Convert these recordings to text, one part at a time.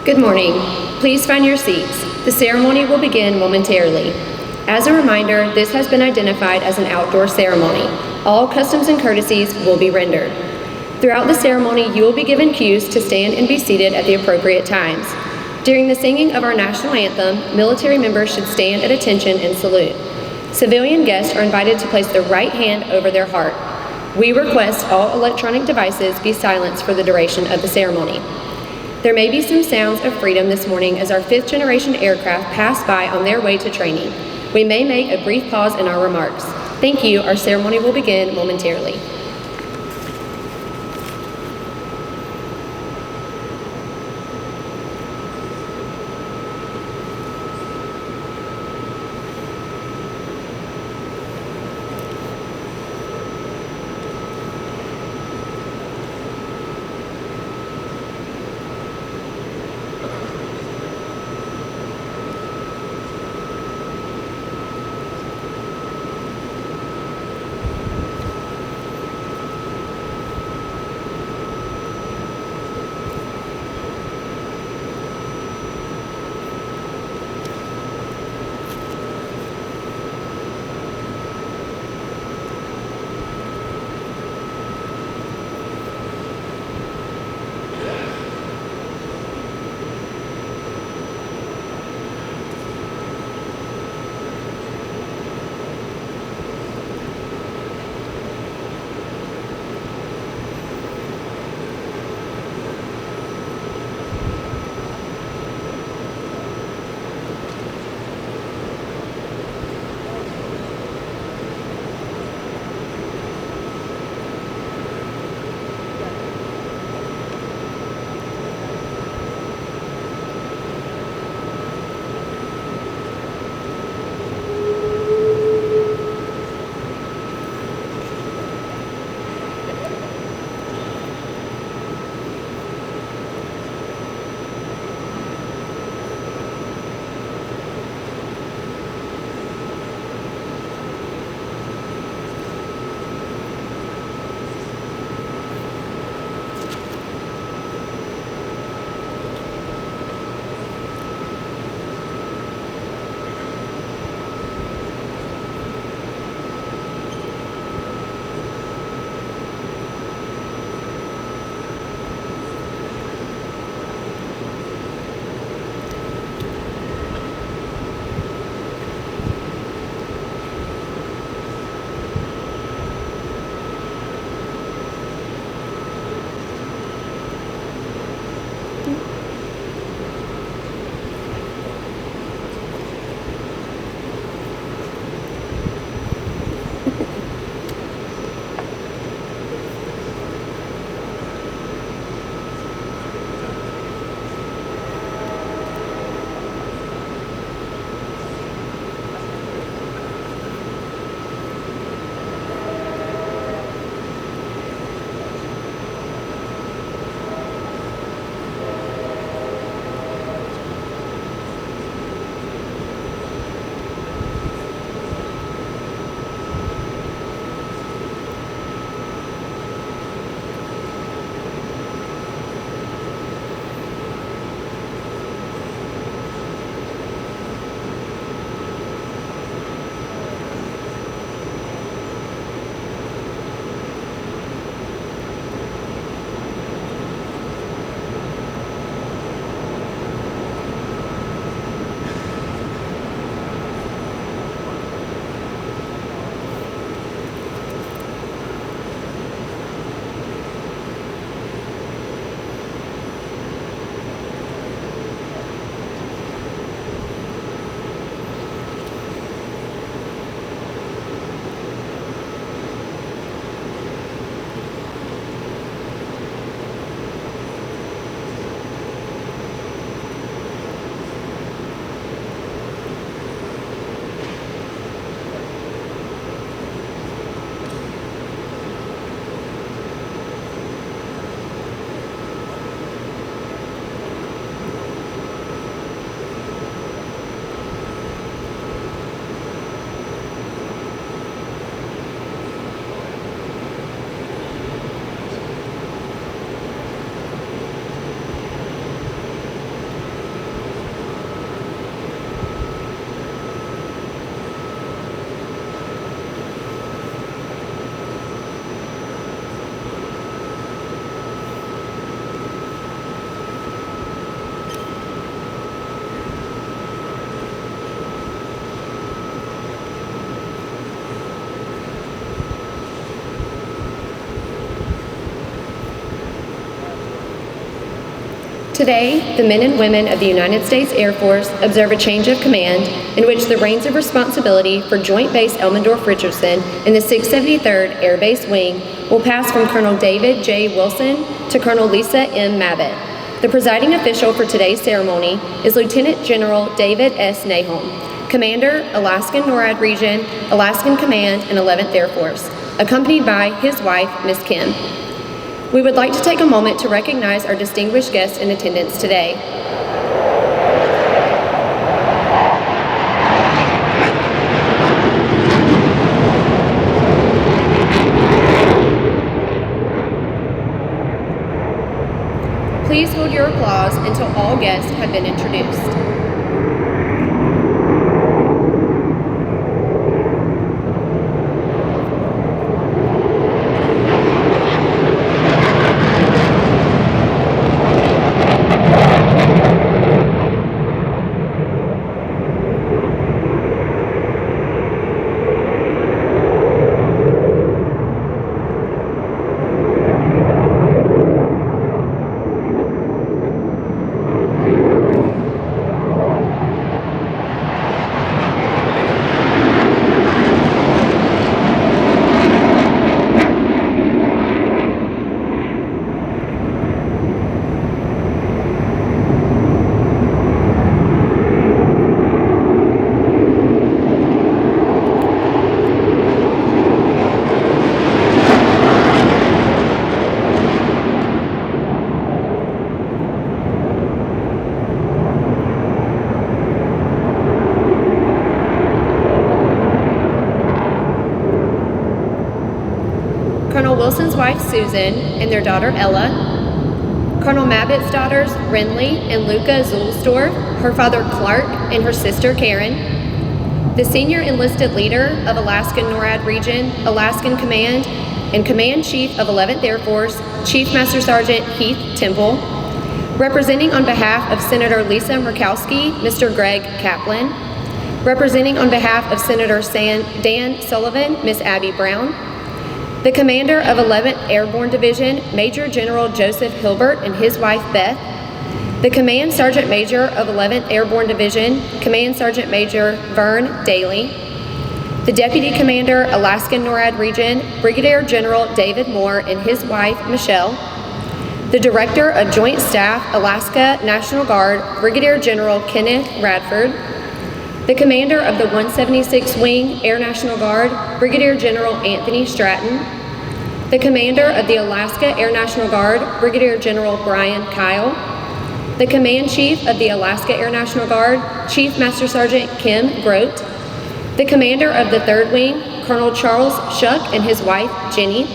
Good morning. Please find your seats. The ceremony will begin momentarily. As a reminder, this has been identified as an outdoor ceremony. All customs and courtesies will be rendered. Throughout the ceremony, you will be given cues to stand and be seated at the appropriate times. During the singing of our national anthem, military members should stand at attention and salute. Civilian guests are invited to place their right hand over their heart. We request all electronic devices be silenced for the duration of the ceremony. There may be some sounds of freedom this morning as our 5th generation aircraft pass by on their way to training. We may make a brief pause in our remarks. Thank you. Our ceremony will begin momentarily. Today, the men and women of the United States Air Force observe a change of command in which the reins of responsibility for Joint Base Elmendorf-Richardson in the 673rd Air Base Wing will pass from Colonel David J. Wilson to Colonel Lisa M. Mabbitt. The presiding official for today's ceremony is Lieutenant General David S. Nahom, Commander, Alaskan NORAD Region, Alaskan Command, and 11th Air Force, accompanied by his wife, Ms. Kim. We would like to take a moment to recognize our distinguished guests in attendance today. Please hold your applause until all guests have been introduced. Colonel Wilson's wife, Susan, and their daughter, Ella. Colonel Mabbitt's daughters, Renly and Luca Zulsdorf, her father, Clark, and her sister, Karen. The senior enlisted leader of Alaskan NORAD Region, Alaskan Command, and Command Chief of 11th Air Force, Chief Master Sergeant Heath Temple. Representing on behalf of Senator Lisa Murkowski, Mr. Greg Kaplan. Representing on behalf of Senator Dan Sullivan, Ms. Abby Brown. The commander of 11th Airborne Division, Major General Joseph Hilbert, and his wife, Beth. The Command Sergeant Major of 11th Airborne Division, Command Sergeant Major Vern Daly. The Deputy Commander, Alaskan NORAD Region, Brigadier General David Moore, and his wife, Michelle. The Director of Joint Staff, Alaska National Guard, Brigadier General Kenneth Radford. The Commander of the 176th Wing, Air National Guard, Brigadier General Anthony Stratton. The Commander of the Alaska Air National Guard, Brigadier General Brian Kyle. The Command Chief of the Alaska Air National Guard, Chief Master Sergeant Kim Grote. The Commander of the 3rd Wing, Colonel Charles Shuck and his wife, Jenny.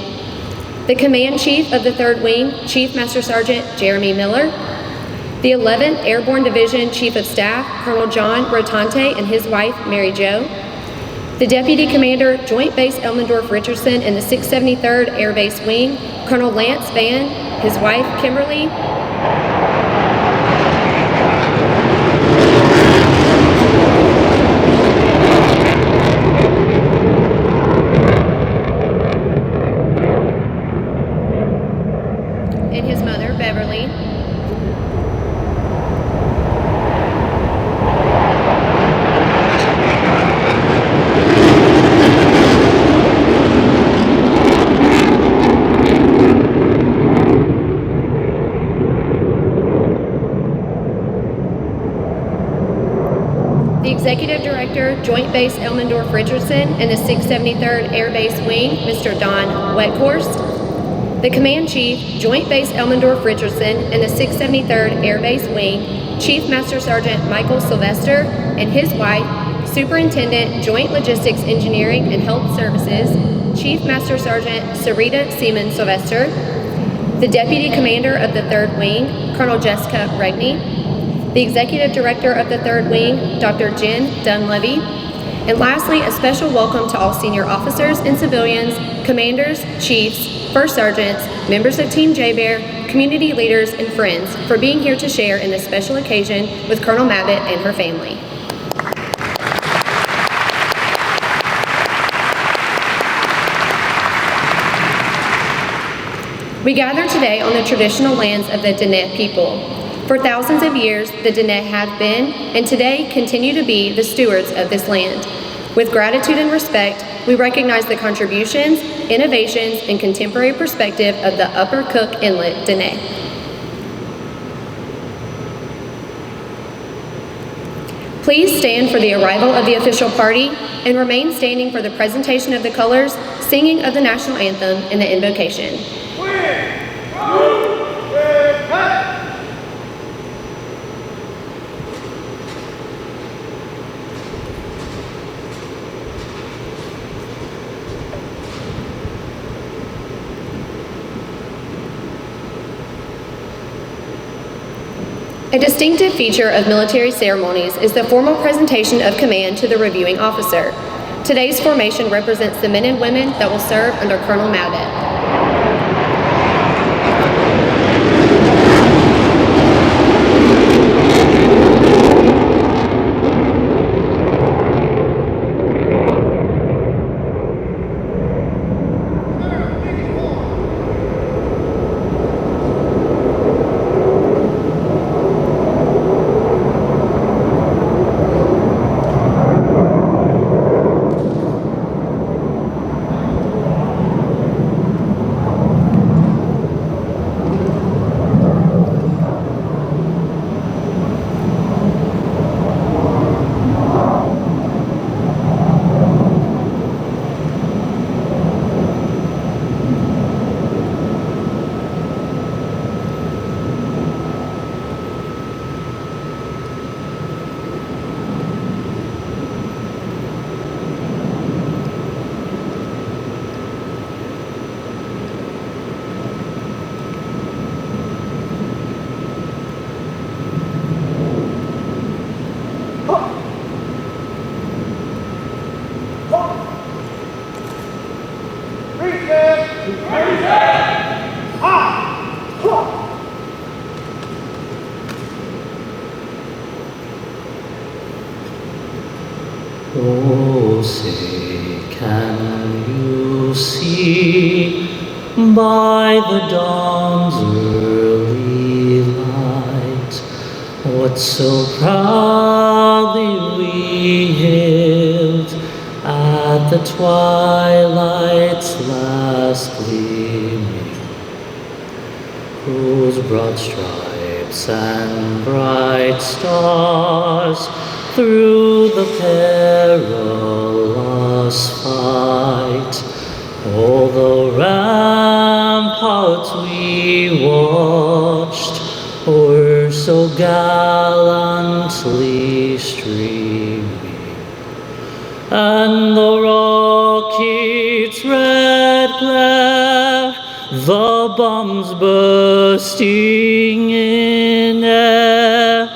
The Command Chief of the 3rd Wing, Chief Master Sergeant Jeremy Miller. The 11th Airborne Division Chief of Staff, Colonel John Rotante and his wife, Mary Jo. The Deputy Commander, Joint Base Elmendorf-Richardson in the 673rd Air Base Wing, Colonel Lance Vann, his wife, Kimberly. And his mother, Beverly. The Executive Director, Joint Base Elmendorf-Richardson in the 673rd Air Base Wing, Mr. Don Weghorst. The Command Chief, Joint Base Elmendorf-Richardson in the 673rd Air Base Wing, Chief Master Sergeant Michael Sylvester and his wife, Superintendent, Joint Logistics Engineering and Health Services, Chief Master Sergeant Sarita Seaman Sylvester. The Deputy Commander of the 3rd Wing, Colonel Jessica Regney. The Executive Director of the 3rd Wing, Dr. Jen Dunleavy. And lastly, a special welcome to all senior officers and civilians, commanders, chiefs, first sergeants, members of Team J-Bear, community leaders, and friends for being here to share in this special occasion with Colonel Mabbitt and her family. We gather today on the traditional lands of the Diné people. For thousands of years, the Dene have been, and today continue to be, the stewards of this land. With gratitude and respect, we recognize the contributions, innovations, and contemporary perspective of the Upper Cook Inlet Dene. Please stand for the arrival of the official party and remain standing for the presentation of the colors, singing of the national anthem, and the invocation. A distinctive feature of military ceremonies is the formal presentation of command to the reviewing officer. Today's formation represents the men and women that will serve under Colonel Mabet. Oh, say, can you see by the dawn's early light what so proudly we hailed at the twilight's last gleaming, whose broad stripes and bright stars through the perilous fight, all the ramparts we watched were so gallantly streaming, and the rocket's red glare, the bombs bursting in air,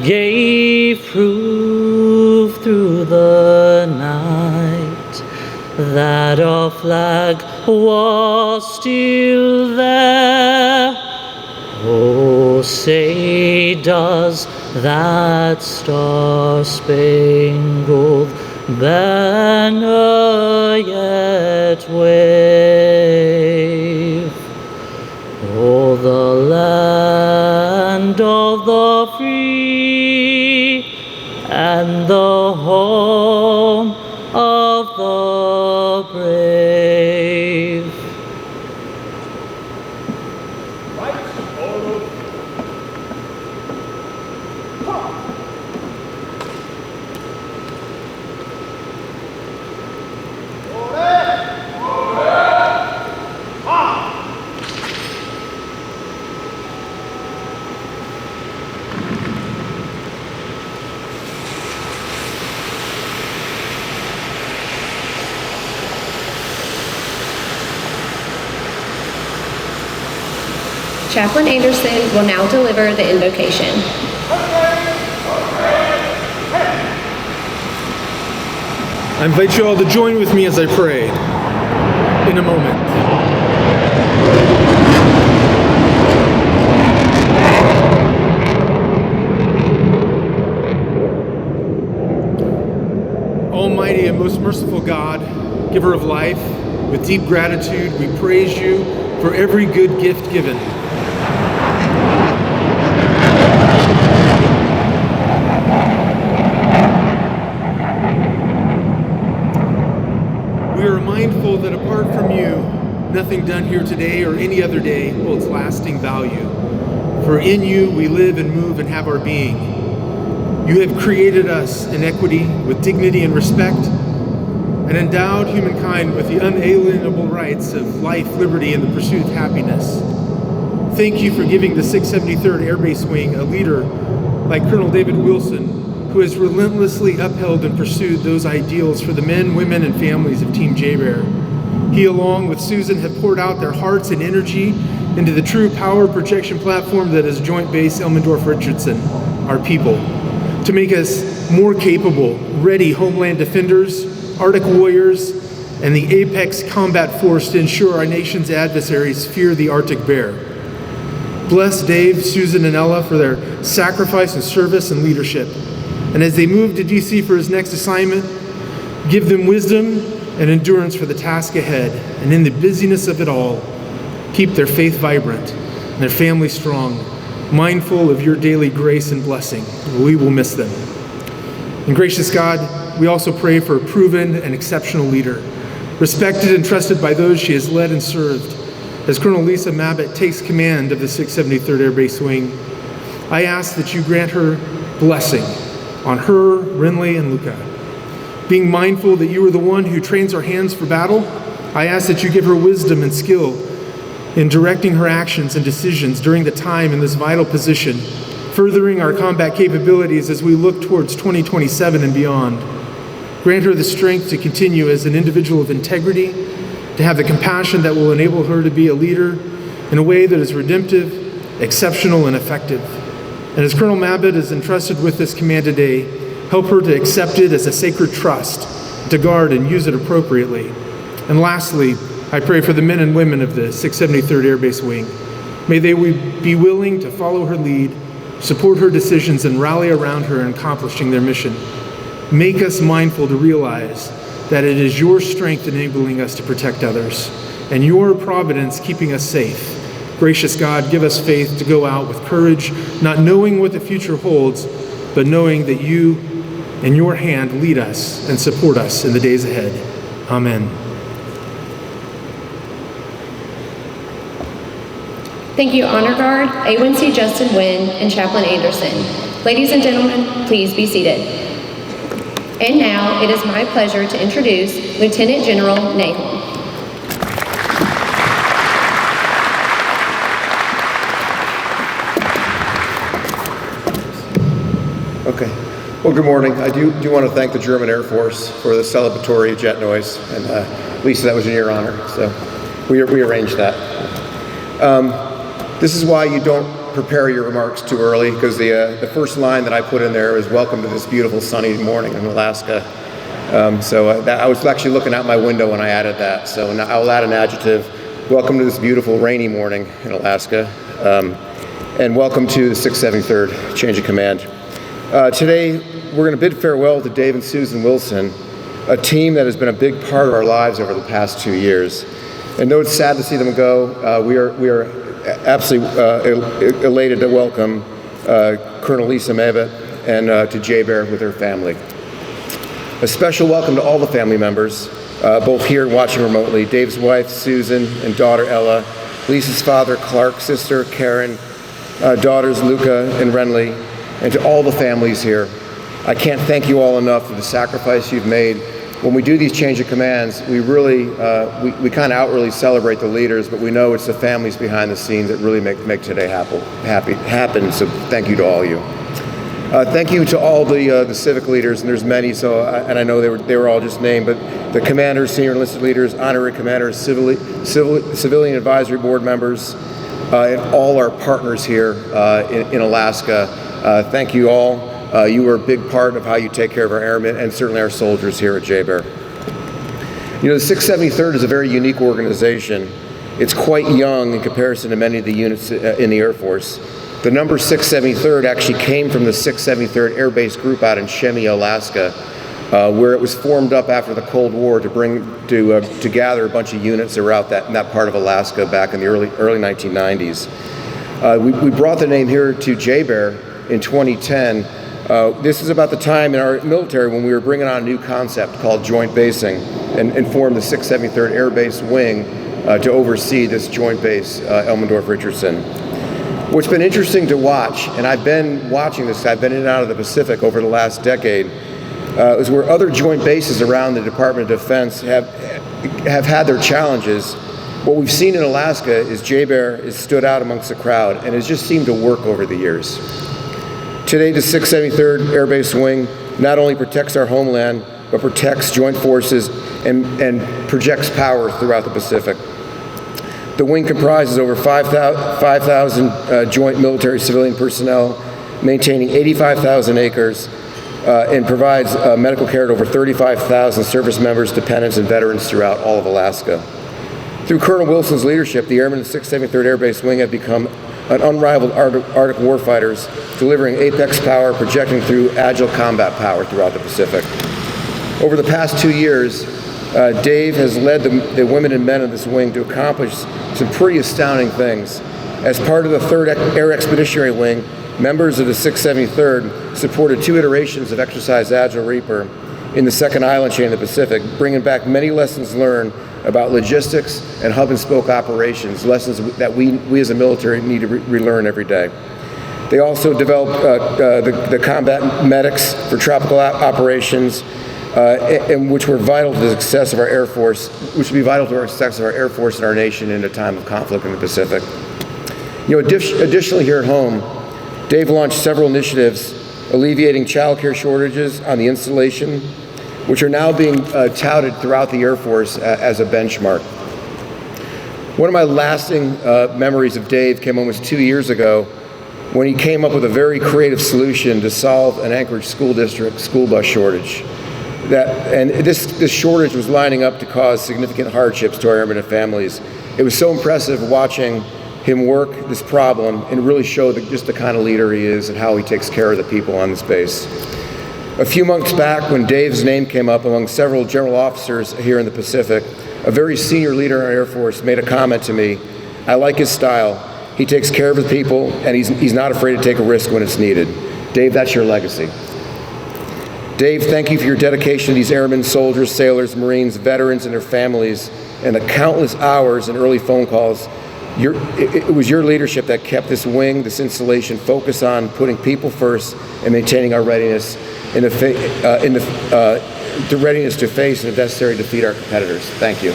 gave proof through the night that our flag was still there. Oh, say, does that star-spangled banner yet wave? Oh, the land of the free and the home of the brave. Chaplain Anderson will now deliver the invocation. I invite you all to join with me as I pray in a moment. Almighty and most merciful God, giver of life, with deep gratitude, we praise you for every good gift given. nothing done here today or any other day holds lasting value. For in you we live and move and have our being. You have created us in equity with dignity and respect, and endowed humankind with the unalienable rights of life, liberty, and the pursuit of happiness. Thank you for giving the 673rd Air Base Wing a leader like Colonel David Wilson, who has relentlessly upheld and pursued those ideals for the men, women, and families of Team J-Bear. He, along with Susan, have poured out their hearts and energy into the true power projection platform that is Joint Base Elmendorf-Richardson, our people, to make us more capable, ready homeland defenders, Arctic warriors, and the apex combat force to ensure our nation's adversaries fear the Arctic bear. Bless Dave, Susan, and Ella for their sacrifice and service and leadership. And as they move to DC for his next assignment, give them wisdom and endurance for the task ahead. And in the busyness of it all, keep their faith vibrant and their family strong, mindful of your daily grace and blessing. We will miss them. And gracious God, we also pray for a proven and exceptional leader, respected and trusted by those she has led and served. As Colonel Lisa Mabbitt takes command of the 673rd Air Base Wing, I ask that you grant her blessing on her, Renly, and Luca. Being mindful that you are the one who trains our hands for battle, I ask that you give her wisdom and skill in directing her actions and decisions during the time in this vital position, furthering our combat capabilities as we look towards 2027 and beyond. Grant her the strength to continue as an individual of integrity, to have the compassion that will enable her to be a leader in a way that is redemptive, exceptional, and effective. And as Colonel Mabbitt is entrusted with this command today, help her to accept it as a sacred trust, to guard and use it appropriately. And lastly, I pray for the men and women of the 673rd Air Base Wing. May they be willing to follow her lead, support her decisions, and rally around her in accomplishing their mission. Make us mindful to realize that it is your strength enabling us to protect others, and your providence keeping us safe. Gracious God, give us faith to go out with courage, not knowing what the future holds, but knowing that you and your hand lead us and support us in the days ahead. Amen. Thank you, Honor Guard, A1C Justin Wynn, and Chaplain Anderson. Ladies and gentlemen, please be seated. And now, it is my pleasure to introduce Lieutenant General Nahum. Okay. Well, good morning. I do want to thank the German Air Force for the celebratory jet noise, and Lisa, that was in your honor, so we arranged that. This is why you don't prepare your remarks too early, because the first line that I put in there is "Welcome to this beautiful sunny morning in Alaska." I was actually looking out my window when I added that, so now I'll add an adjective. Welcome to this beautiful rainy morning in Alaska, and welcome to the 673rd Change of Command. Today, we're going to bid farewell to Dave and Susan Wilson, a team that has been a big part of our lives over the past 2 years. And though it's sad to see them go, we are absolutely elated to welcome Colonel Lisa Mabbitt and to J-Bear with her family. A special welcome to all the family members, both here and watching remotely. Dave's wife, Susan, and daughter, Ella. Lisa's father, Clark, sister, Karen, daughters, Luca and Renly, and to all the families here. I can't thank you all enough for the sacrifice you've made. When we do these change of commands, we really, we kind of outwardly celebrate the leaders, but we know it's the families behind the scenes that really make today happen. So thank you to all of you. Thank you to all the civic leaders, and there's many, and I know they were all just named, but the commanders, senior enlisted leaders, honorary commanders, civilian advisory board members, and all our partners here in Alaska. Thank you all. You are a big part of how you take care of our airmen and certainly our soldiers here at J-Bear. You know, the 673rd is a very unique organization. It's quite young in comparison to many of the units in the Air Force. The number 673rd actually came from the 673rd Air Base Group out in Chemie, Alaska, where it was formed up after the Cold War to gather a bunch of units that were out in that part of Alaska back in the early 1990s. We brought the name here to J-Bear in 2010. This is about the time in our military when we were bringing on a new concept called joint basing and formed the 673rd Air Base Wing to oversee this joint base, Elmendorf-Richardson. What's been interesting to watch, and I've been watching this, I've been in and out of the Pacific over the last decade, is where other joint bases around the Department of Defense have had their challenges. What we've seen in Alaska is JBER has stood out amongst the crowd and has just seemed to work over the years. Today, the 673rd Air Base Wing not only protects our homeland, but protects joint forces and projects power throughout the Pacific. The wing comprises over 5,000 joint military civilian personnel, maintaining 85,000 acres, and provides medical care to over 35,000 service members, dependents, and veterans throughout all of Alaska. Through Colonel Wilson's leadership, the airmen of the 673rd Air Base Wing have become an unrivaled Arctic warfighters, delivering apex power, projecting through agile combat power throughout the Pacific. Over the past 2 years, Dave has led the women and men of this wing to accomplish some pretty astounding things. As part of the 3rd Air Expeditionary Wing, members of the 673rd supported 2 iterations of Exercise Agile Reaper in the second island chain of the Pacific, bringing back many lessons learned about logistics and hub-and-spoke operations, lessons that we as a military need to relearn every day. They also developed the combat medics for tropical operations, and which were vital to the success of our Air Force, which would be vital to our success of our Air Force and our nation in a time of conflict in the Pacific. Additionally here at home, Dave launched several initiatives alleviating child care shortages on the installation, which are now being touted throughout the Air Force as a benchmark. One of my lasting memories of Dave came almost 2 years ago when he came up with a very creative solution to solve an Anchorage school district school bus shortage. This shortage was lining up to cause significant hardships to our airmen and families. It was so impressive watching him work this problem and really show just the kind of leader he is and how he takes care of the people on this base. A few months back, when Dave's name came up among several general officers here in the Pacific, a very senior leader in our Air Force made a comment to me. I like his style. He takes care of the people, and he's not afraid to take a risk when it's needed. Dave, that's your legacy. Dave, thank you for your dedication to these airmen, soldiers, sailors, Marines, veterans, and their families, and the countless hours and early phone calls. It was your leadership that kept this wing, this installation, focused on putting people first and maintaining our readiness the readiness to face and if necessary defeat our competitors. Thank you.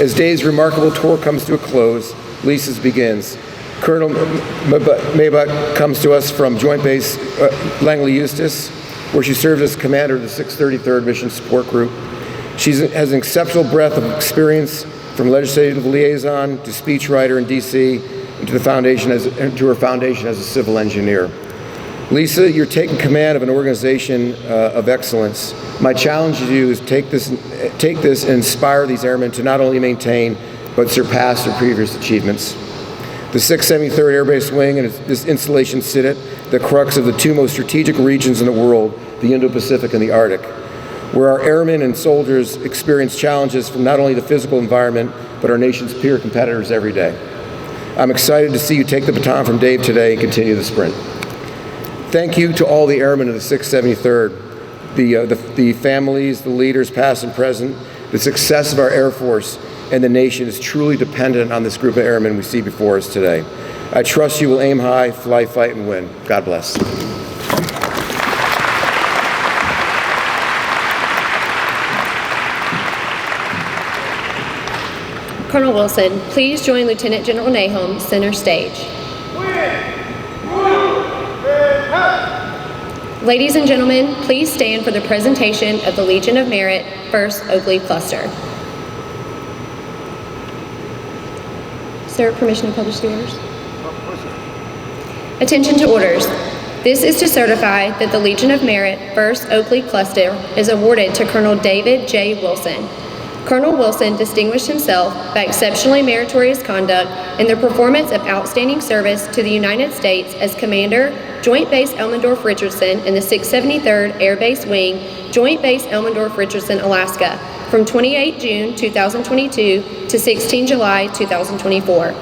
As Dave's remarkable tour comes to a close, Lisa's begins. Colonel Maybuck comes to us from Joint Base Langley Eustis, where she served as commander of the 633rd Mission Support Group. She has an exceptional breadth of experience from legislative liaison to speechwriter in D.C. and to her foundation as a civil engineer. Lisa, you're taking command of an organization of excellence. My challenge to you is take this and inspire these airmen to not only maintain but surpass their previous achievements. The 673rd Air Base Wing and this installation sit at the crux of the 2 most strategic regions in the world, the Indo-Pacific and the Arctic, where our airmen and soldiers experience challenges from not only the physical environment, but our nation's peer competitors every day. I'm excited to see you take the baton from Dave today and continue the sprint. Thank you to all the airmen of the 673rd, the families, the leaders past and present. The success of our Air Force and the nation is truly dependent on this group of airmen we see before us today. I trust you will aim high, fly, fight, and win. God bless. Colonel Wilson, please join Lieutenant General Nahum center stage. Ladies and gentlemen, please stand for the presentation of the Legion of Merit, 1st Oak Leaf Cluster. Sir, permission to publish the orders? Attention to orders. This is to certify that the Legion of Merit, 1st Oak Leaf Cluster is awarded to Colonel David J. Wilson. Colonel Wilson distinguished himself by exceptionally meritorious conduct in the performance of outstanding service to the United States as Commander, Joint Base Elmendorf-Richardson in the 673rd Air Base Wing, Joint Base Elmendorf-Richardson, Alaska, from 28 June 2022 to 16 July 2024.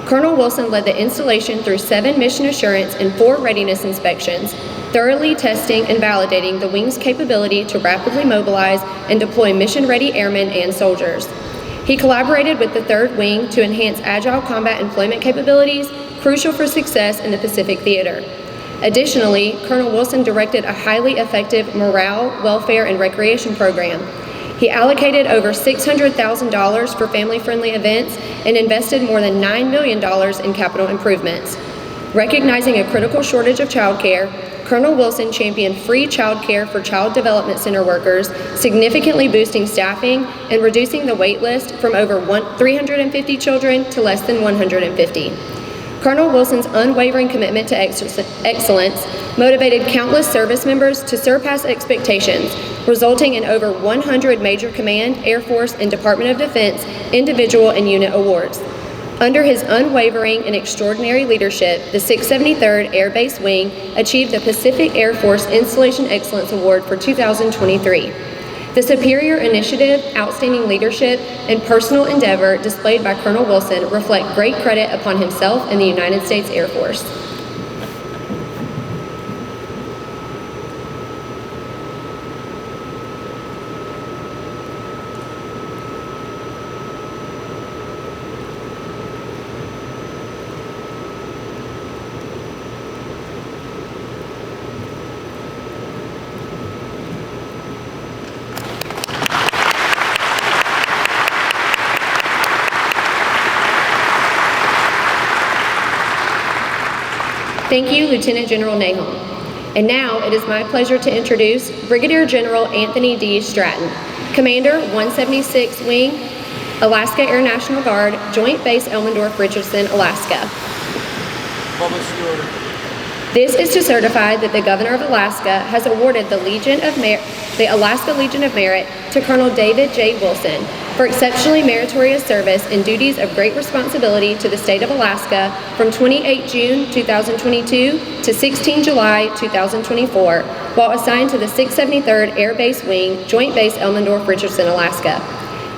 Colonel Wilson led the installation through 7 mission assurance and 4 readiness inspections, thoroughly testing and validating the wing's capability to rapidly mobilize and deploy mission-ready airmen and soldiers. He collaborated with the 3rd Wing to enhance agile combat employment capabilities, crucial for success in the Pacific Theater. Additionally, Colonel Wilson directed a highly effective morale, welfare, and recreation program. He allocated over $600,000 for family-friendly events and invested more than $9 million in capital improvements. Recognizing a critical shortage of childcare, Colonel Wilson championed free childcare for Child Development Center workers, significantly boosting staffing and reducing the wait list from over 350 children to less than 150. Colonel Wilson's unwavering commitment to excellence motivated countless service members to surpass expectations, resulting in over 100 Major Command, Air Force, and Department of Defense individual and unit awards. Under his unwavering and extraordinary leadership, the 673rd Air Base Wing achieved the Pacific Air Force Installation Excellence Award for 2023. The superior initiative, outstanding leadership, and personal endeavor displayed by Colonel Wilson reflect great credit upon himself and the United States Air Force. Thank you, Lieutenant General Nahom. And now it is my pleasure to introduce Brigadier General Anthony D. Stratton, Commander 176th Wing, Alaska Air National Guard, Joint Base Elmendorf-Richardson, Alaska. This is to certify that the Governor of Alaska has awarded the Alaska Legion of Merit to Colonel David J. Wilson for exceptionally meritorious service and duties of great responsibility to the state of Alaska from 28 June 2022 to 16 July 2024, while assigned to the 673rd Air Base Wing, Joint Base Elmendorf-Richardson, Alaska.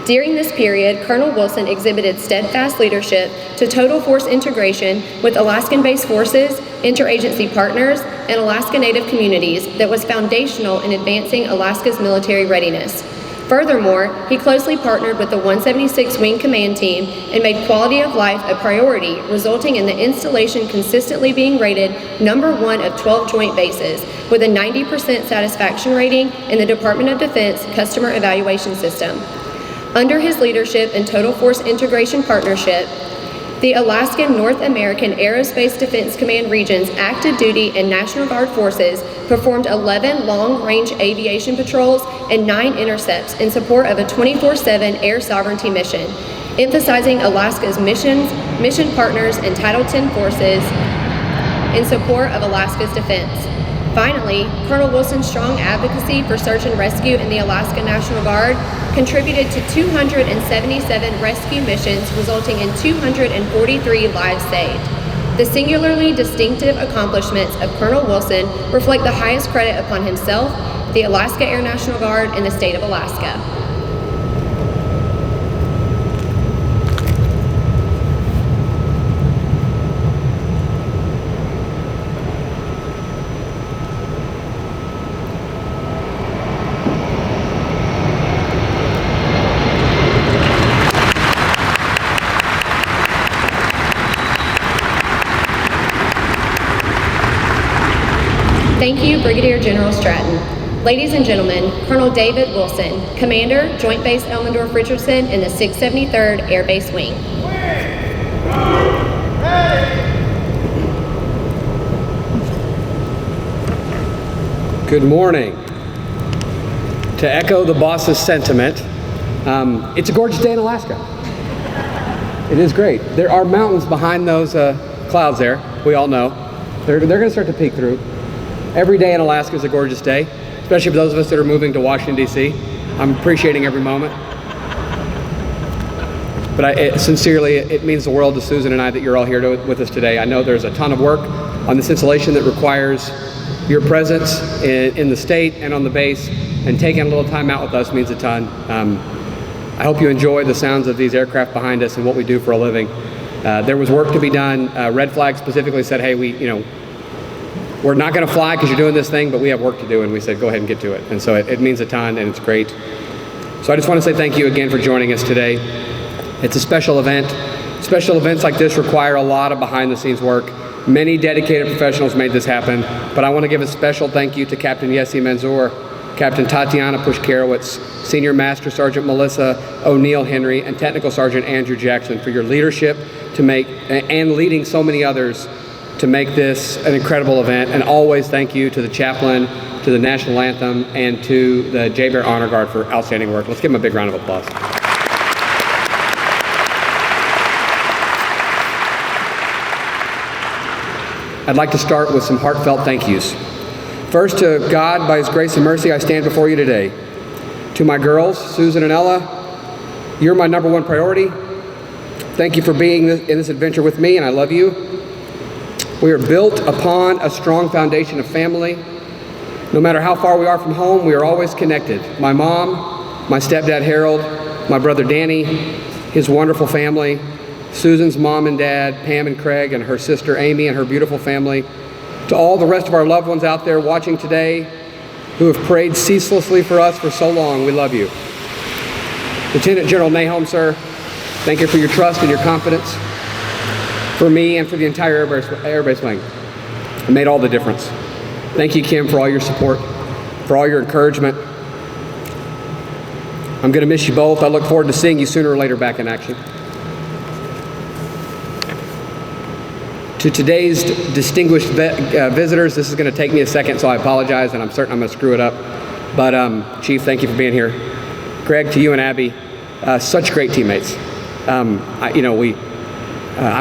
During this period, Colonel Wilson exhibited steadfast leadership to total force integration with Alaskan-based forces, interagency partners, and Alaska Native communities that was foundational in advancing Alaska's military readiness. Furthermore, he closely partnered with the 176th Wing Command Team and made quality of life a priority, resulting in the installation consistently being rated #1 of 12 joint bases, with a 90% satisfaction rating in the Department of Defense Customer Evaluation System. Under his leadership and Total Force Integration Partnership, the Alaskan North American Aerospace Defense Command Region's active duty and National Guard forces performed 11 long-range aviation patrols and 9 intercepts in support of a 24/7 air sovereignty mission, emphasizing Alaska's mission partners and Title X forces in support of Alaska's defense. Finally, Colonel Wilson's strong advocacy for search and rescue in the Alaska National Guard contributed to 277 rescue missions, resulting in 243 lives saved. The singularly distinctive accomplishments of Colonel Wilson reflect the highest credit upon himself, the Alaska Air National Guard, and the state of Alaska. Thank you, Brigadier General Stratton. Ladies and gentlemen, Colonel David Wilson, Commander, Joint Base Elmendorf-Richardson in the 673rd Air Base Wing. Good morning. To echo the boss's sentiment, it's a gorgeous day in Alaska. It is great. There are mountains behind those clouds there, we all know. They're going to start to peek through. Every day in Alaska is a gorgeous day, especially for those of us that are moving to Washington, D.C. I'm appreciating every moment. But sincerely, it means the world to Susan and I that you're all here with us today. I know there's a ton of work on this installation that requires your presence in the state and on the base, and taking a little time out with us means a ton. I hope you enjoy the sounds of these aircraft behind us and what we do for a living. There was work to be done. Red Flag specifically said, hey, we're not going to fly because you're doing this thing, but we have work to do, and we said go ahead and get to it. And so it means a ton, and it's great. So I just want to say thank you again for joining us today. It's a special event. Special events like this require a lot of behind-the-scenes work. Many dedicated professionals made this happen, but I want to give a special thank you to Captain Yessi Manzour, Captain Tatiana Pushkarowitz, Senior Master Sergeant Melissa O'Neill Henry, and Technical Sergeant Andrew Jackson for your leadership and leading so many others to make this an incredible event. And always thank you to the chaplain, to the National Anthem, and to the J-Bear Honor Guard for outstanding work. Let's give them a big round of applause. I'd like to start with some heartfelt thank yous. First, to God, by His grace and mercy, I stand before you today. To my girls, Susan and Ella, you're my number one priority. Thank you for being in this adventure with me, and I love you. We are built upon a strong foundation of family. No matter how far we are from home, we are always connected. My mom, my stepdad Harold, my brother Danny, his wonderful family, Susan's mom and dad, Pam and Craig, and her sister Amy and her beautiful family. To all the rest of our loved ones out there watching today who have prayed ceaselessly for us for so long, we love you. Lieutenant General Nahom, sir, thank you for your trust and your confidence for me and for the entire Air Base Wing. It made all the difference. Thank you, Kim, for all your support, for all your encouragement. I'm going to miss you both. I look forward to seeing you sooner or later back in action. To today's distinguished visitors, this is going to take me a second, so I apologize, and I'm certain I'm going to screw it up. But Chief, thank you for being here. Greg, to you and Abby, such great teammates. I'm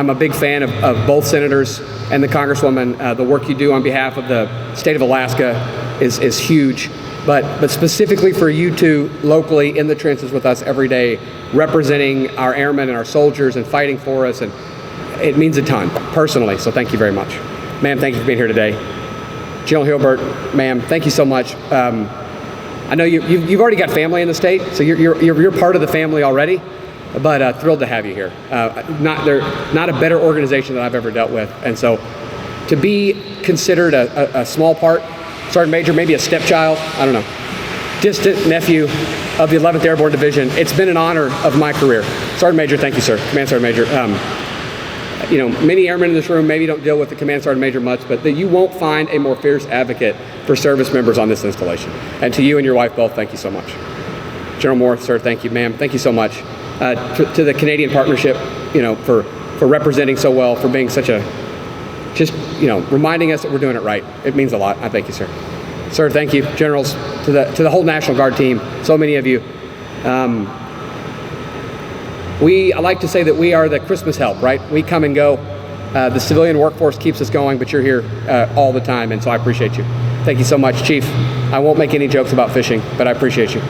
a big fan of both senators and the Congresswoman. The work you do on behalf of the state of Alaska is huge. But specifically for you two locally in the trenches with us every day, representing our airmen and our soldiers and fighting for us, and it means a ton, personally, so thank you very much. Ma'am, thank you for being here today. General Hilbert, ma'am, thank you so much. I know you've already got family in the state, so you're part of the family already, but thrilled to have you here. Not a better organization that I've ever dealt with, and so to be considered a small part, Sergeant Major, maybe a stepchild, I don't know, distant nephew of the 11th Airborne Division, it's been an honor of my career. Sergeant Major, thank you, sir. Command Sergeant Major. Many airmen in this room maybe don't deal with the Command Sergeant Major much, but you won't find a more fierce advocate for service members on this installation. And to you and your wife both, thank you so much. General Moore, sir, thank you, ma'am. Thank you so much. To the Canadian Partnership, for representing so well, for being such reminding us that we're doing it right. It means a lot. I thank you, sir. Sir, thank you. Generals, to the whole National Guard team, so many of you. I like to say that we are the Christmas help, right? We come and go. The civilian workforce keeps us going, but you're here all the time, and so I appreciate you. Thank you so much, Chief. I won't make any jokes about fishing, but I appreciate you.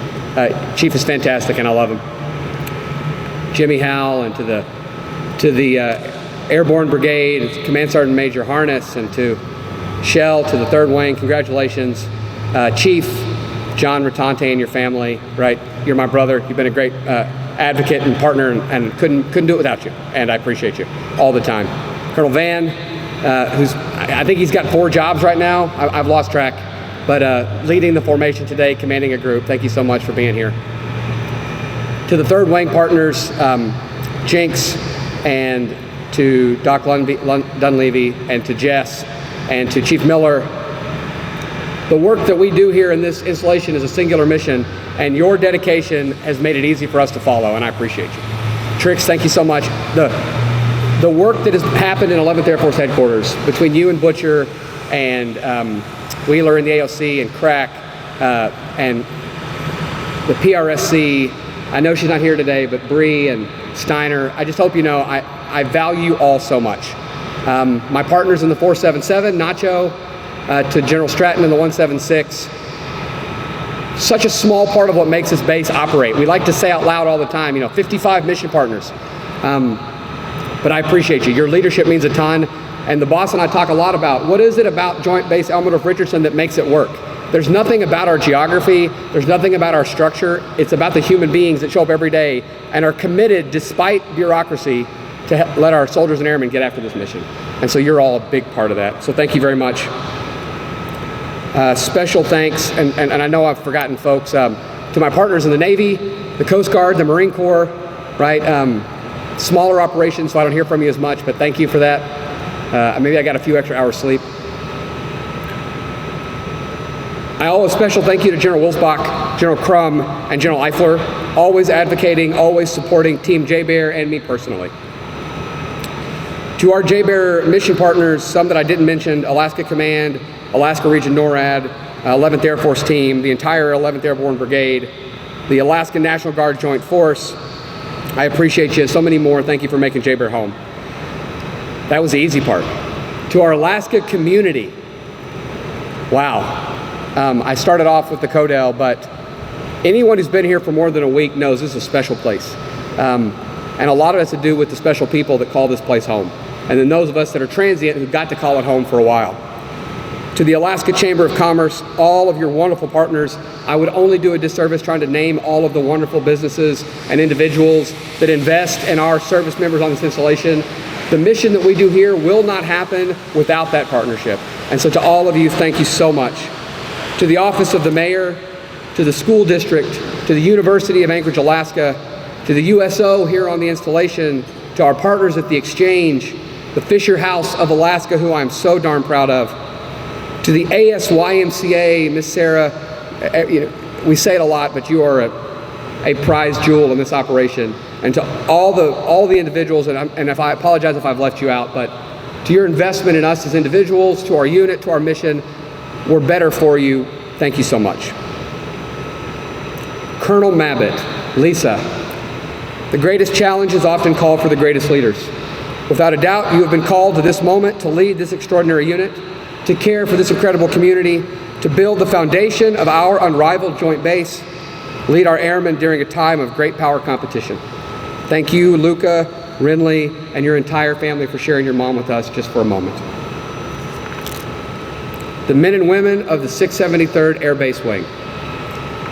Chief is fantastic, and I love him. Jimmy Howell, and to the Airborne Brigade, and to Command Sergeant Major Harness, and to Shell, to the 3rd Wing, congratulations. Chief John Ratante and your family, right? You're my brother. You've been a great advocate and partner, and couldn't do it without you, and I appreciate you all the time. Colonel Van, I think he's got 4 jobs right now. I've lost track, but leading the formation today, commanding a group. Thank you so much for being here. To the 3rd Wing partners, Jinx, and to Doc Dunleavy, and to Jess, and to Chief Miller. The work that we do here in this installation is a singular mission, and your dedication has made it easy for us to follow, and I appreciate you. Trix, thank you so much. The work that has happened in 11th Air Force Headquarters between you and Butcher and Wheeler in the AOC and Crack and the PRSC, I know she's not here today, but Bree and Steiner, I just hope you know I value you all so much. My partners in the 477, Nacho, to General Stratton in the 176, such a small part of what makes this base operate. We like to say out loud all the time, 55 mission partners. But I appreciate you. Your leadership means a ton. And the boss and I talk a lot about, what is it about Joint Base Elmendorf-Richardson that makes it work? There's nothing about our geography. There's nothing about our structure. It's about the human beings that show up every day and are committed, despite bureaucracy, to let our soldiers and airmen get after this mission. And so you're all a big part of that. So thank you very much. Special thanks, and I know I've forgotten folks, to my partners in the Navy, the Coast Guard, the Marine Corps, right? smaller operation, so I don't hear from you as much, but thank you for that. Maybe I got a few extra hours sleep. I owe a special thank you to General Wilsbach, General Crum, and General Eifler, always advocating, always supporting Team JBEAR and me personally. To our JBEAR mission partners, some that I didn't mention, Alaska Command, Alaska Region NORAD, 11th Air Force Team, the entire 11th Airborne Brigade, the Alaska National Guard Joint Force, I appreciate you. So many more. Thank you for making JBEAR home. That was the easy part. To our Alaska community, wow. I started off with the Codell, but anyone who's been here for more than a week knows this is a special place. And a lot of it has to do with the special people that call this place home. And then those of us that are transient who got to call it home for a while. To the Alaska Chamber of Commerce, all of your wonderful partners, I would only do a disservice trying to name all of the wonderful businesses and individuals that invest in our service members on this installation. The mission that we do here will not happen without that partnership. And so to all of you, thank you so much. To the Office of the Mayor, to the school district, to the University of Anchorage, Alaska, to the USO here on the installation, to our partners at the Exchange, the Fisher House of Alaska, who I'm so darn proud of, to the ASYMCA, Miss Sarah, we say it a lot, but you are a prize jewel in this operation. And to all the individuals, and if I apologize if I've left you out, but to your investment in us as individuals, to our unit, to our mission, we're better for you. Thank you so much. Colonel Mabbitt, Lisa, the greatest challenges often call for the greatest leaders. Without a doubt, you have been called to this moment to lead this extraordinary unit, to care for this incredible community, to build the foundation of our unrivaled joint base, lead our airmen during a time of great power competition. Thank you, Luca, Rinley, and your entire family for sharing your mom with us just for a moment. The men and women of the 673rd Air Base Wing.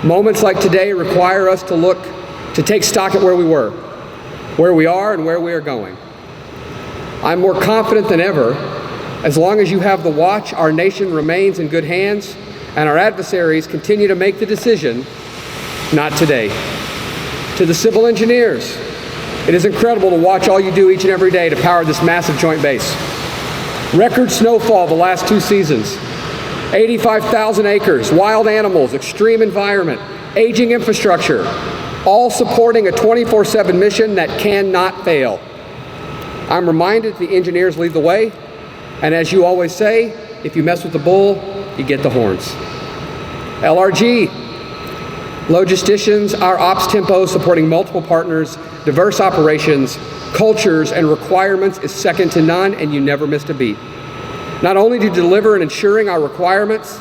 Moments like today require us to take stock at where we were, where we are, and where we are going. I'm more confident than ever. As long as you have the watch, our nation remains in good hands, and our adversaries continue to make the decision, not today. To the civil engineers, it is incredible to watch all you do each and every day to power this massive joint base. Record snowfall the last 2 seasons, 85,000 acres, wild animals, extreme environment, aging infrastructure, all supporting a 24/7 mission that cannot fail. I'm reminded the engineers lead the way. And as you always say, if you mess with the bull, you get the horns. LRG, logisticians, our ops tempo supporting multiple partners, diverse operations, cultures, and requirements is second to none, and you never missed a beat. Not only do you deliver in ensuring our requirements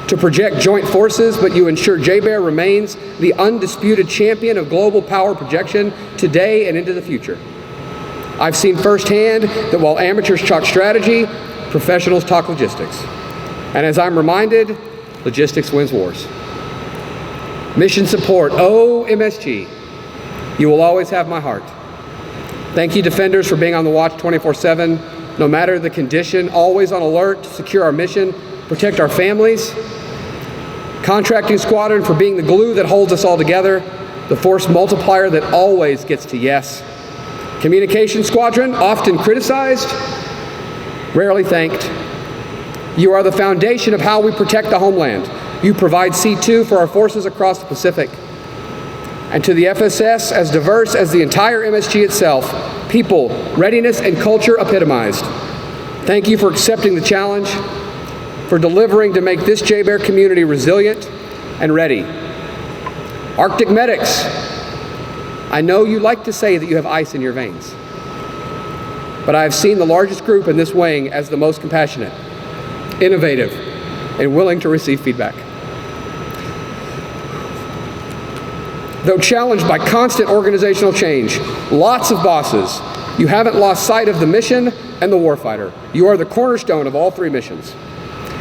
to project joint forces, but you ensure JBEAR remains the undisputed champion of global power projection today and into the future. I've seen firsthand that while amateurs talk strategy, professionals talk logistics. And as I'm reminded, logistics wins wars. Mission support, MSG, you will always have my heart. Thank you, defenders, for being on the watch 24/7, no matter the condition, always on alert to secure our mission, protect our families. Contracting squadron for being the glue that holds us all together, the force multiplier that always gets to yes. Communication squadron, often criticized, rarely thanked. You are the foundation of how we protect the homeland. You provide C2 for our forces across the Pacific. And to the FSS, as diverse as the entire MSG itself, people, readiness, and culture epitomized. Thank you for accepting the challenge, for delivering to make this JBEAR community resilient and ready. Arctic medics, I know you like to say that you have ice in your veins, but I have seen the largest group in this wing as the most compassionate, innovative, and willing to receive feedback. Though challenged by constant organizational change, lots of bosses, you haven't lost sight of the mission and the warfighter. You are the cornerstone of all 3 missions.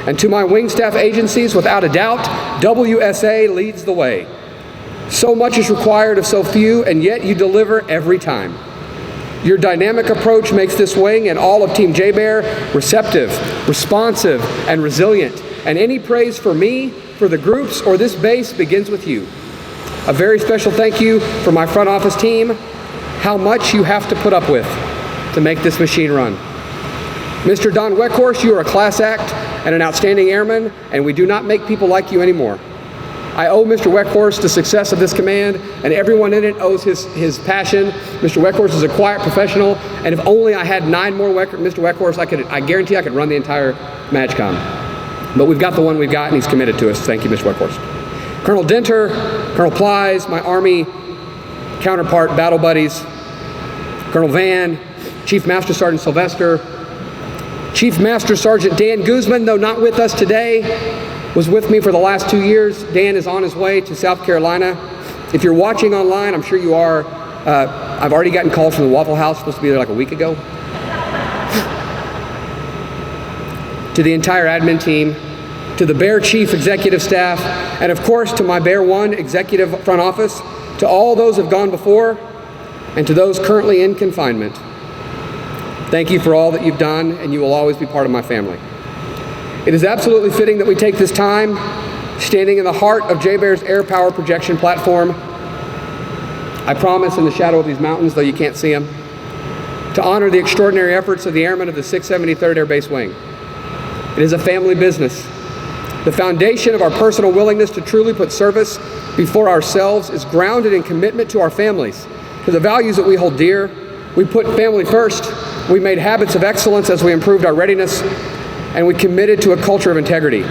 And to my wing staff agencies, without a doubt, WSA leads the way. So much is required of so few, and yet you deliver every time. Your dynamic approach makes this wing and all of Team JBEAR receptive, responsive, and resilient. And any praise for me, for the groups, or this base begins with you. A very special thank you for my front office team, how much you have to put up with to make this machine run. Mr. Don Weckhorst, you are a class act and an outstanding airman, and we do not make people like you anymore. I owe Mr. Weckhorst the success of this command, and everyone in it owes his passion. Mr. Weckhorst is a quiet professional, and if only I had 9 more Mr. Weckhorst, I guarantee I could run the entire MAGCOM. But we've got the one we've got, and he's committed to us. Thank you, Mr. Weckhorst. Colonel Denter, Colonel Plies, my Army counterpart, battle buddies, Colonel Van, Chief Master Sergeant Sylvester, Chief Master Sergeant Dan Guzman, though not with us today, was with me for the last 2 years. Dan is on his way to South Carolina. If you're watching online, I'm sure you are. I've already gotten calls from the Waffle House, supposed to be there like a week ago. To the entire admin team, to the Bear Chief executive staff, and of course to my Bear One executive front office, to all those who have gone before, and to those currently in confinement. Thank you for all that you've done, and you will always be part of my family. It is absolutely fitting that we take this time, standing in the heart of JBEAR's air power projection platform, I promise in the shadow of these mountains, though you can't see them, to honor the extraordinary efforts of the airmen of the 673rd Air Base Wing. It is a family business. The foundation of our personal willingness to truly put service before ourselves is grounded in commitment to our families, to the values that we hold dear. We put family first. We made habits of excellence as we improved our readiness, and we committed to a culture of integrity.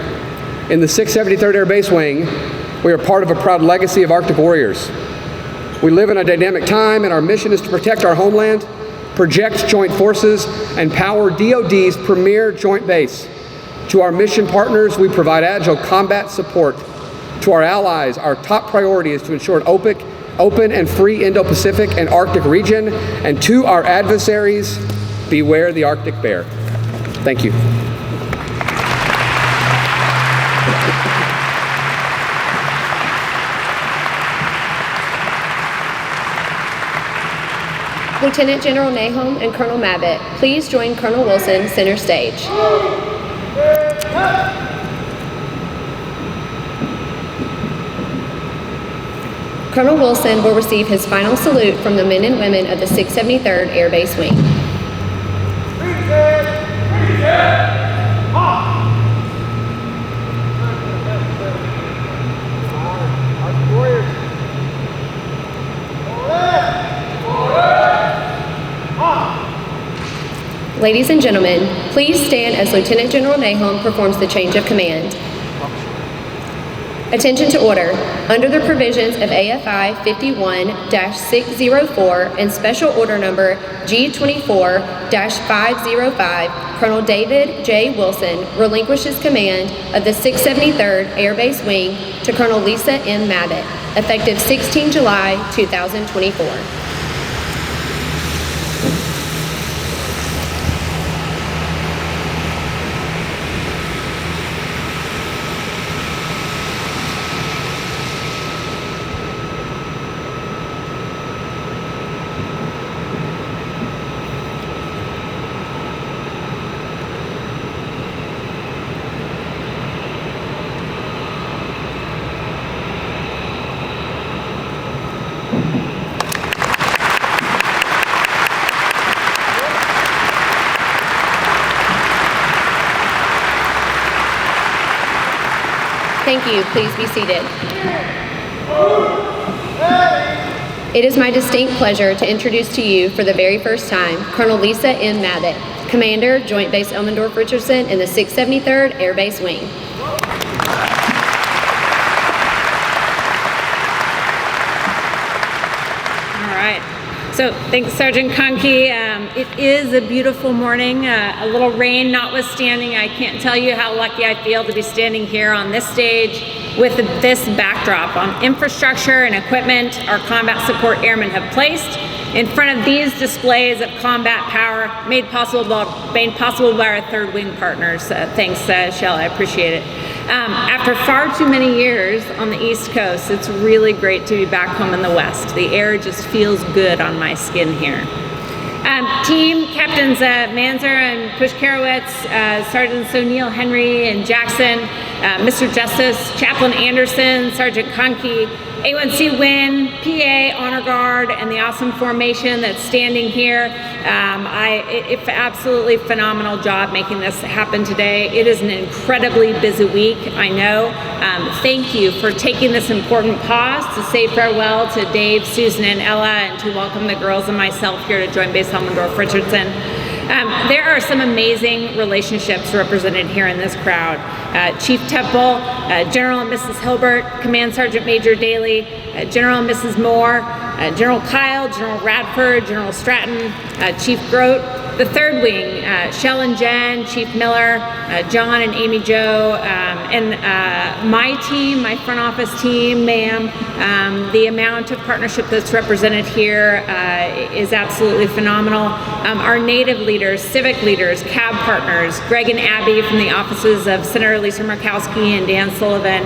In the 673rd Air Base Wing, we are part of a proud legacy of Arctic warriors. We live in a dynamic time, and our mission is to protect our homeland, project joint forces, and power DoD's premier joint base. To our mission partners, we provide agile combat support. To our allies, our top priority is to ensure an open and free Indo-Pacific and Arctic region. And to our adversaries, beware the Arctic bear. Thank you. Lieutenant General Nahom and Colonel Mabbitt, please join Colonel Wilson center stage. Colonel Wilson will receive his final salute from the men and women of the 673rd Air Base Wing. Ladies and gentlemen, please stand as Lieutenant General Nahom performs the change of command. Attention to order. Under the provisions of AFI 51-604 and Special Order Number G24-505, Colonel David J. Wilson relinquishes command of the 673rd Air Base Wing to Colonel Lisa M. Mabbitt, effective 16 July 2024. Thank you. Please be seated. It is my distinct pleasure to introduce to you for the very first time Colonel Lisa M. Mabbitt, Commander, Joint Base Elmendorf-Richardson in the 673rd Air Base Wing. All right. So thanks, Sergeant Conkey. It is a beautiful morning, a little rain notwithstanding. I can't tell you how lucky I feel to be standing here on this stage with this backdrop on infrastructure and equipment our combat support airmen have placed in front of these displays of combat power made possible by our third wing partners. Thanks, Shell, I appreciate it. After far too many years on the East Coast, it's really great to be back home in the West. The air just feels good on my skin here. Team Captains Manzer and Pushkarowitz, Sergeants O'Neill, Henry, and Jackson, Mr. Justice, Chaplain Anderson, Sergeant Conkey, A1C Win, PA, Honor Guard, and the awesome formation that's standing here. Absolutely phenomenal job making this happen today. It is an incredibly busy week, I know. Thank you for taking this important pause to say farewell to Dave, Susan, and Ella, and to welcome the girls and myself here to Joint Base Elmendorf-Richardson. There are some amazing relationships represented here in this crowd. Chief Temple, General and Mrs. Hilbert, Command Sergeant Major Daly, General and Mrs. Moore, General Kyle, General Radford, General Stratton, Chief Grote, the third wing, Shell and Jen, Chief Miller, John and Amy Jo, and my team, my front office team, ma'am. The amount of partnership that's represented here is absolutely phenomenal. Our native leaders, civic leaders, CAB partners, Greg and Abby from the offices of Senator Lisa Murkowski and Dan Sullivan.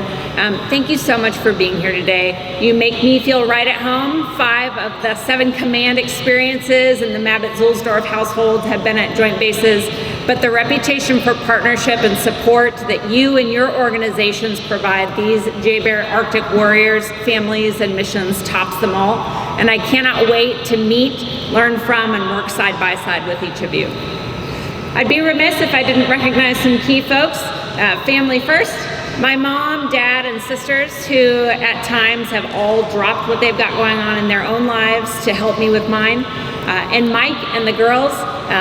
Thank you so much for being here today. You make me feel right at home. 5 of the 7 command experiences in the Mabit-Zulsdorf household have been at joint bases, but the reputation for partnership and support that you and your organizations provide these JBEAR Arctic Warriors, families, and missions tops them all. And I cannot wait to meet, learn from, and work side by side with each of you. I'd be remiss if I didn't recognize some key folks. Family first. My mom, dad, and sisters who at times have all dropped what they've got going on in their own lives to help me with mine. And Mike and the girls,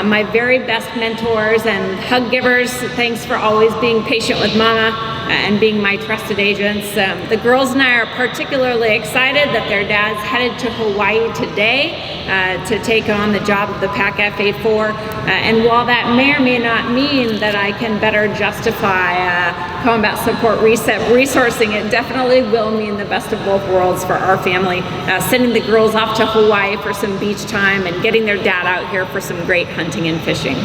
my very best mentors and hug givers. Thanks for always being patient with Mama and being my trusted agents. The girls and I are particularly excited that their dad's headed to Hawaii today to take on the job of the PAC FA4. And while that may or may not mean that I can better justify combat support resourcing, it definitely will mean the best of both worlds for our family. Sending the girls off to Hawaii for some beach time and getting their dad out here for some great hunting and fishing.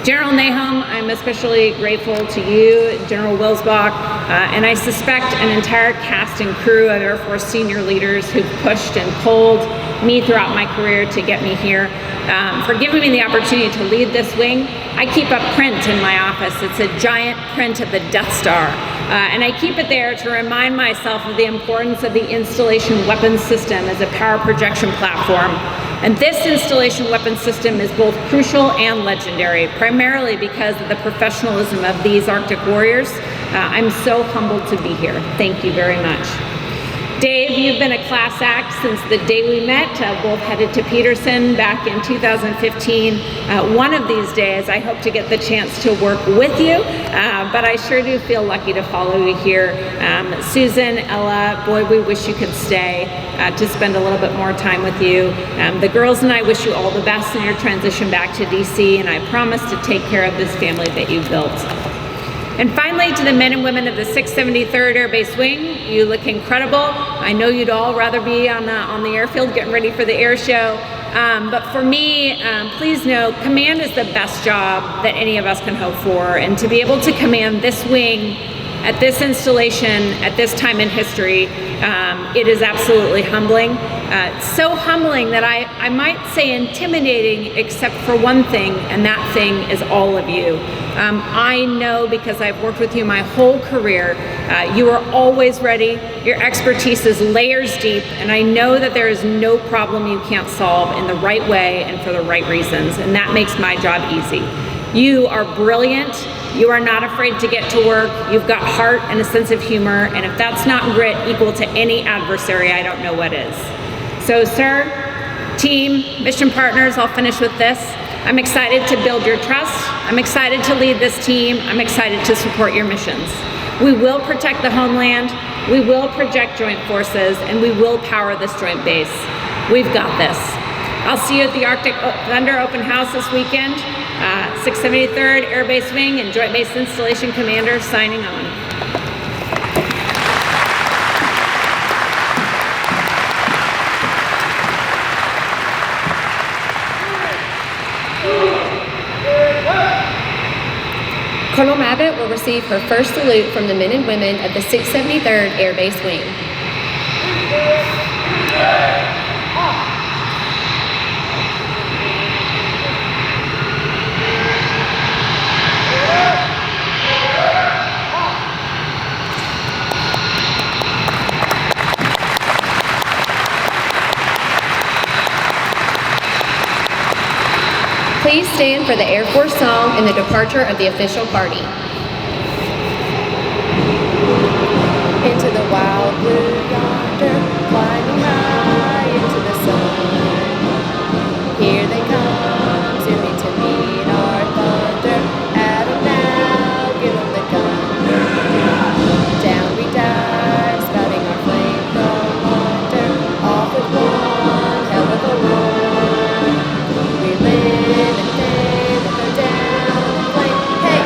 General Nahum, I'm especially grateful to you, General Wilsbach, and I suspect an entire cast and crew of Air Force senior leaders who've pushed and pulled me throughout my career to get me here, for giving me the opportunity to lead this wing. I keep a print in my office. It's a giant print of the Death Star, and I keep it there to remind myself of the importance of the installation weapons system as a power projection platform. And this installation weapons system is both crucial and legendary, primarily because of the professionalism of these Arctic warriors. I'm so humbled to be here. Thank you very much. Dave, you've been a class act since the day we met, both headed to Peterson back in 2015. One of these days, I hope to get the chance to work with you, but I sure do feel lucky to follow you here. Susan, Ella, boy, we wish you could stay to spend a little bit more time with you. The girls and I wish you all the best in your transition back to DC, and I promise to take care of this family that you've built. And finally, to the men and women of the 673rd Air Base Wing, you look incredible. I know you'd all rather be on the airfield getting ready for the air show. But for me, please know, command is the best job that any of us can hope for. And to be able to command this wing at this installation, at this time in history, it is absolutely humbling. So humbling that I might say intimidating, except for one thing, and that thing is all of you. I know, because I've worked with you my whole career, you are always ready. Your expertise is layers deep, and I know that there is no problem you can't solve in the right way and for the right reasons, and that makes my job easy. You are brilliant. You are not afraid to get to work. You've got heart and a sense of humor, and if that's not grit equal to any adversary, I don't know what is. So, sir, team, mission partners, I'll finish with this. I'm excited to build your trust. I'm excited to lead this team. I'm excited to support your missions. We will protect the homeland. We will project joint forces, and we will power this joint base. We've got this. I'll see you at the Arctic Thunder Open House this weekend. 673rd Air Base Wing and Joint Base Installation Commander signing on. Colonel Mabit will receive her first salute from the men and women of the 673rd Air Base Wing. stand for the Air Force song and the departure of the official party.